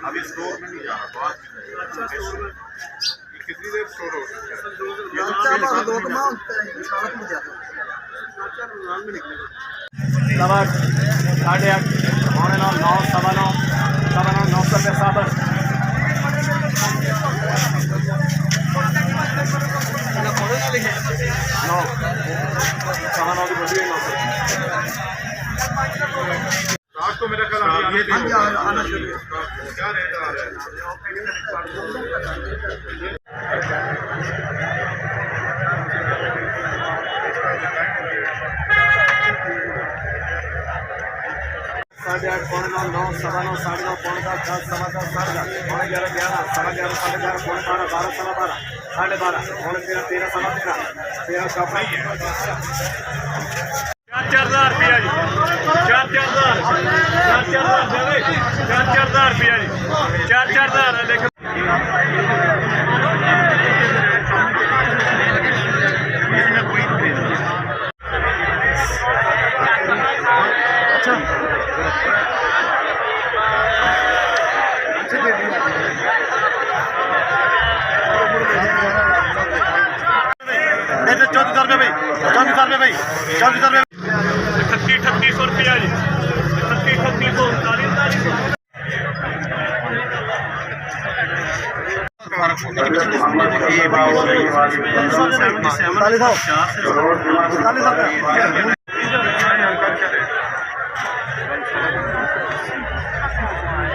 अभी स्टोर में नहीं जाना, बाहर कितनी देर स्टोर हो सकता है? सवा 8:30 पौने 9 9 सवा 9 900 रुपये साबर नौ सवा 9 की बड़ी है 900 रात को मेरा ख्याल आना शुरू क्या रेट आ रहा है? साढ़े 8 पौने 9 9 सवा 9 साढ़े 9 पौने 10 10 सवा 10 साढ़े 10 पौने 11 11 सवा 11 साढ़े 11 पौने 12 12 सवा 12 साढ़े 12 पौने 13 13 सवा 13 13 का 4,000 रुपया जी 4,000 रुपया जी 4,000 देखो ₹14,000 भाई 14,000 भाई 14,000 3800 रुपया जी 3800 3900